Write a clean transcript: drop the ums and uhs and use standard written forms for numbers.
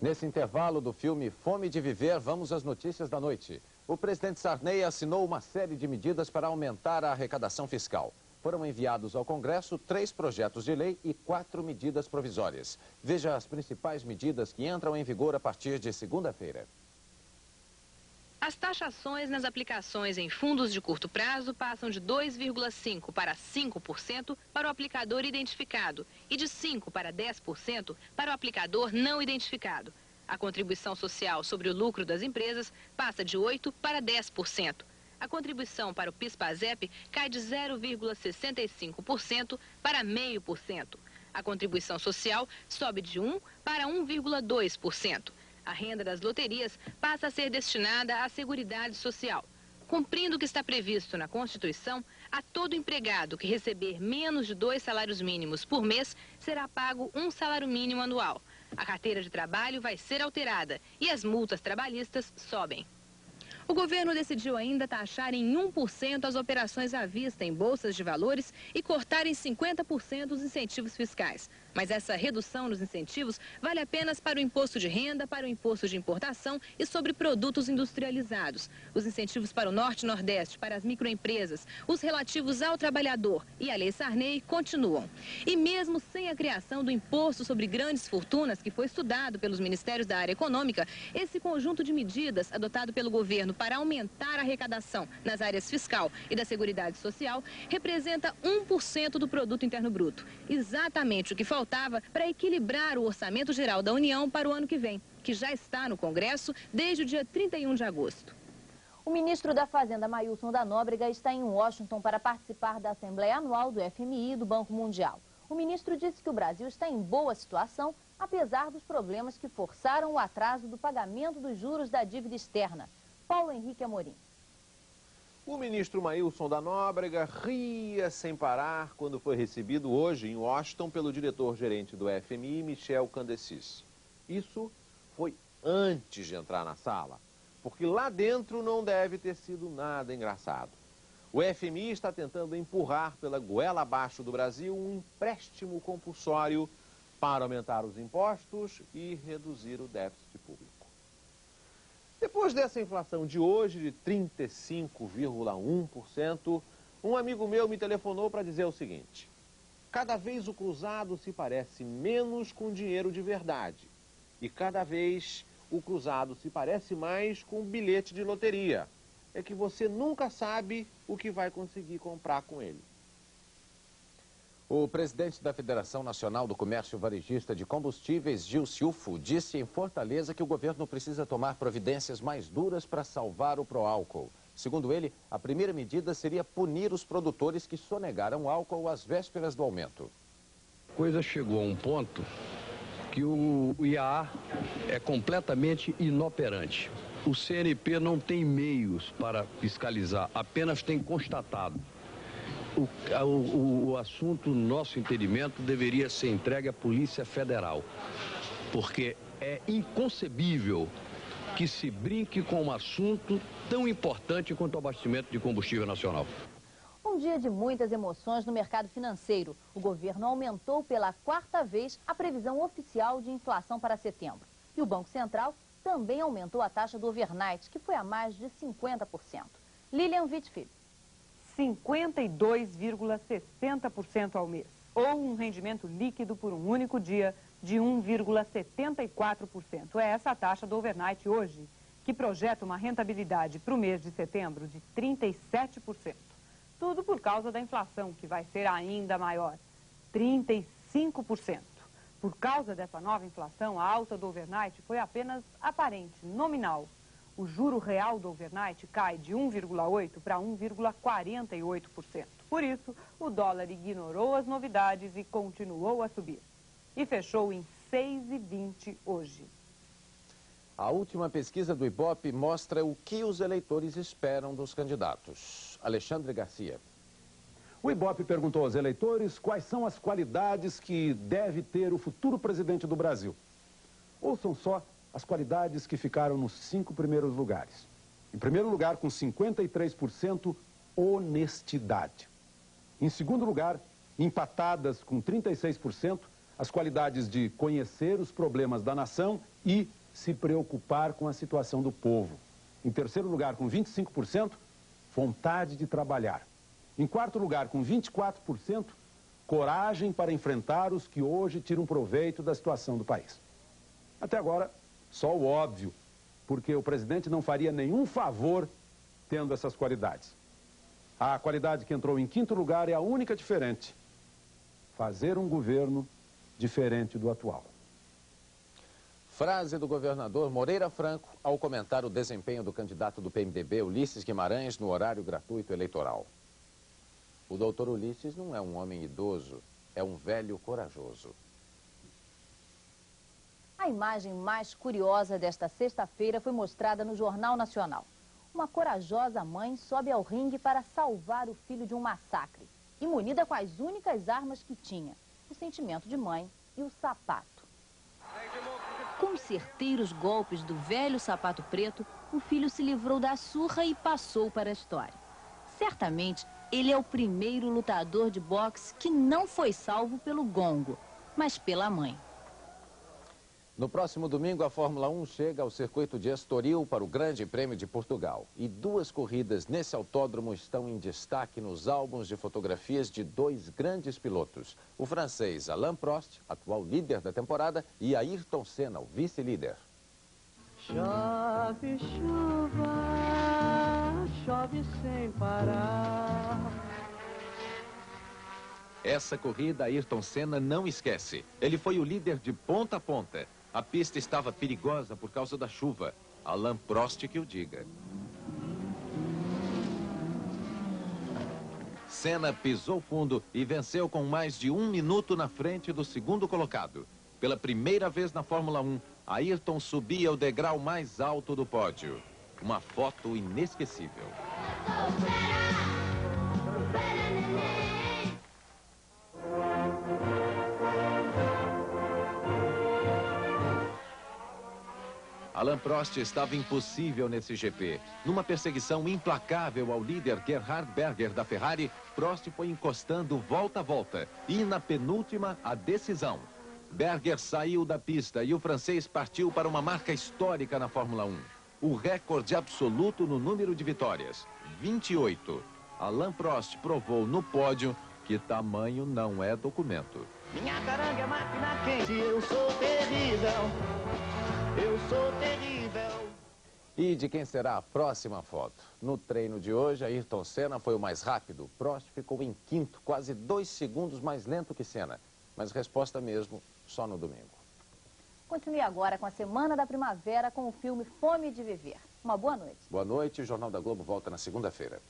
Nesse intervalo do filme Fome de Viver, vamos às notícias da noite. O presidente Sarney assinou uma série de medidas para aumentar a arrecadação fiscal. Foram enviados ao Congresso 3 projetos de lei e 4 medidas provisórias. Veja as principais medidas que entram em vigor a partir de segunda-feira. As taxações nas aplicações em fundos de curto prazo passam de 2,5% para 5% para o aplicador identificado e de 5% para 10% para o aplicador não identificado. A contribuição social sobre o lucro das empresas passa de 8% para 10%. A contribuição para o PIS/PASEP cai de 0,65% para 0,5%. A contribuição social sobe de 1% para 1,2%. A renda das loterias passa a ser destinada à Seguridade Social. Cumprindo o que está previsto na Constituição, a todo empregado que receber menos de 2 salários mínimos por mês será pago um salário mínimo anual. A carteira de trabalho vai ser alterada e as multas trabalhistas sobem. O governo decidiu ainda taxar em 1% as operações à vista em bolsas de valores e cortar em 50% os incentivos fiscais. Mas essa redução nos incentivos vale apenas para o imposto de renda, para o imposto de importação e sobre produtos industrializados. Os incentivos para o Norte e Nordeste, para as microempresas, os relativos ao trabalhador e a Lei Sarney continuam. E mesmo sem a criação do imposto sobre grandes fortunas, que foi estudado pelos ministérios da área econômica, esse conjunto de medidas adotado pelo governo para aumentar a arrecadação nas áreas fiscal e da Seguridade Social representa 1% do Produto Interno Bruto. Exatamente o que faltava para equilibrar o Orçamento Geral da União para o ano que vem, que já está no Congresso desde o dia 31 de agosto. O ministro da Fazenda, Maílson da Nóbrega, está em Washington para participar da Assembleia Anual do FMI e do Banco Mundial. O ministro disse que o Brasil está em boa situação, apesar dos problemas que forçaram o atraso do pagamento dos juros da dívida externa. Paulo Henrique Amorim. O ministro Maílson da Nóbrega ria sem parar quando foi recebido hoje em Washington pelo diretor-gerente do FMI, Michel Candecis. Isso foi antes de entrar na sala, porque lá dentro não deve ter sido nada engraçado. O FMI está tentando empurrar pela goela abaixo do Brasil um empréstimo compulsório para aumentar os impostos e reduzir o déficit público. Depois dessa inflação de hoje de 35,1%, um amigo meu me telefonou para dizer o seguinte: cada vez o cruzado se parece menos com dinheiro de verdade e cada vez o cruzado se parece mais com bilhete de loteria. É que você nunca sabe o que vai conseguir comprar com ele. O presidente da Federação Nacional do Comércio Varejista de Combustíveis, Gil Silfo, disse em Fortaleza que o governo precisa tomar providências mais duras para salvar o Proálcool. Segundo ele, a primeira medida seria punir os produtores que sonegaram álcool às vésperas do aumento. A coisa chegou a um ponto que o IAA é completamente inoperante. O CNP não tem meios para fiscalizar, apenas tem constatado. O assunto, no nosso entendimento, deveria ser entregue à Polícia Federal, porque é inconcebível que se brinque com um assunto tão importante quanto o abastecimento de combustível nacional. Um dia de muitas emoções no mercado financeiro. O governo aumentou pela 4ª vez a previsão oficial de inflação para setembro. E o Banco Central também aumentou a taxa do overnight, que foi a mais de 50%. Lilian Wittfeld. 52,60% ao mês, ou um rendimento líquido por um único dia de 1,74%. É essa a taxa do overnight hoje, que projeta uma rentabilidade para o mês de setembro de 37%. Tudo por causa da inflação, que vai ser ainda maior, 35%. Por causa dessa nova inflação, a alta do overnight foi apenas aparente, nominal. O juro real do overnight cai de 1,8% para 1,48%. Por isso, o dólar ignorou as novidades e continuou a subir. E fechou em 6,20 hoje. A última pesquisa do Ibope mostra o que os eleitores esperam dos candidatos. Alexandre Garcia. O Ibope perguntou aos eleitores quais são as qualidades que deve ter o futuro presidente do Brasil. Ouçam só as qualidades que ficaram nos 5 primeiros lugares. Em primeiro lugar, com 53%, honestidade. Em segundo lugar, empatadas com 36%, as qualidades de conhecer os problemas da nação e se preocupar com a situação do povo. Em terceiro lugar, com 25%, vontade de trabalhar. Em quarto lugar, com 24%, coragem para enfrentar os que hoje tiram proveito da situação do país. Até agora, só o óbvio, porque o presidente não faria nenhum favor tendo essas qualidades. A qualidade que entrou em quinto lugar é a única diferente: fazer um governo diferente do atual. Frase do governador Moreira Franco ao comentar o desempenho do candidato do PMDB, Ulisses Guimarães, no horário gratuito eleitoral. O doutor Ulisses não é um homem idoso, é um velho corajoso. A imagem mais curiosa desta sexta-feira foi mostrada no Jornal Nacional. Uma corajosa mãe sobe ao ringue para salvar o filho de um massacre, e munida com as únicas armas que tinha: o sentimento de mãe e o sapato. Com os certeiros golpes do velho sapato preto, o filho se livrou da surra e passou para a história. Certamente, ele é o primeiro lutador de boxe que não foi salvo pelo gongo, mas pela mãe. No próximo domingo, a Fórmula 1 chega ao circuito de Estoril para o Grande Prêmio de Portugal. E duas corridas nesse autódromo estão em destaque nos álbuns de fotografias de dois grandes pilotos. O francês Alain Prost, atual líder da temporada, e Ayrton Senna, o vice-líder. Chove chuva, chove sem parar. Essa corrida Ayrton Senna não esquece. Ele foi o líder de ponta a ponta. A pista estava perigosa por causa da chuva. Alain Prost que o diga. Senna pisou fundo e venceu com mais de 1 minuto na frente do segundo colocado. Pela primeira vez na Fórmula 1, Ayrton subia o degrau mais alto do pódio. Uma foto inesquecível. Alain Prost estava impossível nesse GP. Numa perseguição implacável ao líder Gerhard Berger da Ferrari, Prost foi encostando volta a volta. E na penúltima, a decisão. Berger saiu da pista e o francês partiu para uma marca histórica na Fórmula 1. O recorde absoluto no número de vitórias, 28. Alain Prost provou no pódio que tamanho não é documento. Minha caranga é máquina quente, eu sou terrível. Eu sou terrível. E de quem será a próxima foto? No treino de hoje, Ayrton Senna foi o mais rápido. Prost ficou em quinto, quase 2 segundos mais lento que Senna. Mas resposta mesmo, só no domingo. Continue agora com a Semana da Primavera com o filme Fome de Viver. Uma boa noite. Boa noite, o Jornal da Globo volta na segunda-feira.